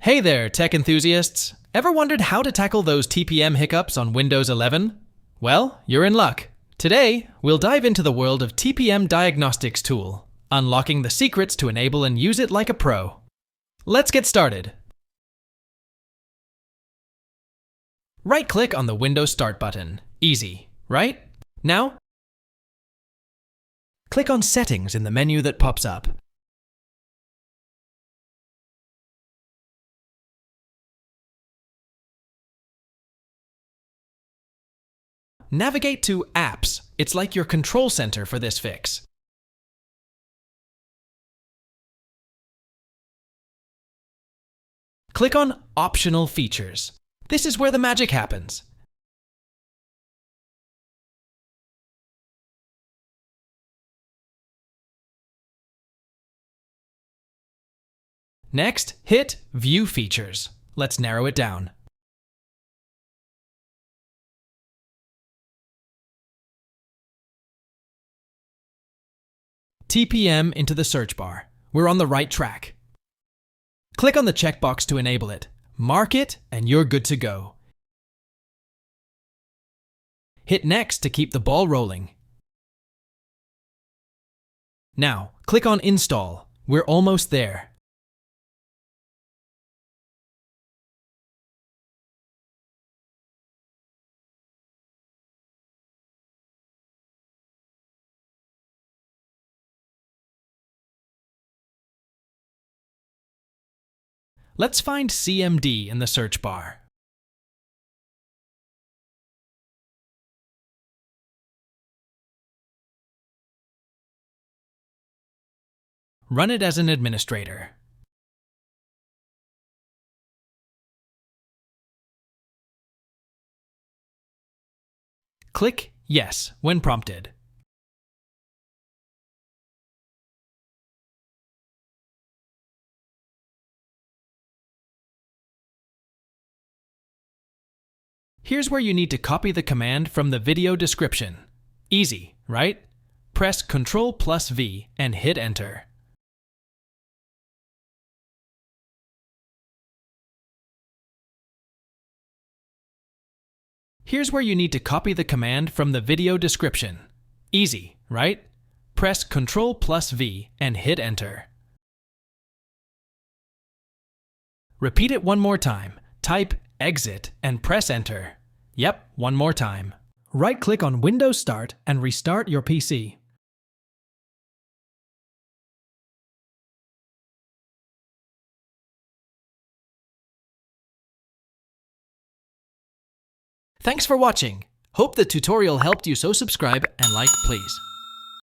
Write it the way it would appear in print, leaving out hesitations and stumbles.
Hey there, tech enthusiasts! Ever wondered how to tackle those TPM hiccups on Windows 11? Well, you're in luck. Today, we'll dive into the world of TPM Diagnostics Tool, unlocking the secrets to enable and use it like a pro. Let's get started. Right-click on the Windows Start button. Easy, right? Now, click on Settings in the menu that pops up. Navigate to Apps. It's like your control center for this fix. Click on Optional Features. This is where the magic happens. Next, hit View Features. Let's narrow it down. TPM into the search bar. We're on the right track. Click on the checkbox to enable it. Mark it, and you're good to go. Hit Next to keep the ball rolling. Now, click on Install. We're almost there. Let's find CMD in the search bar. Run it as an administrator. Click Yes when prompted. Here's where you need to copy the command from the video description. Easy, right? Press Ctrl+V and hit Enter. Here's where you need to copy the command from the video description. Easy, right? Press Ctrl+V and hit Enter. Repeat it one more time. Type Exit and press Enter. Yep, one more time. Right-click on Windows Start and restart your PC. Thanks for watching. Hope the tutorial helped you, so subscribe and like, please.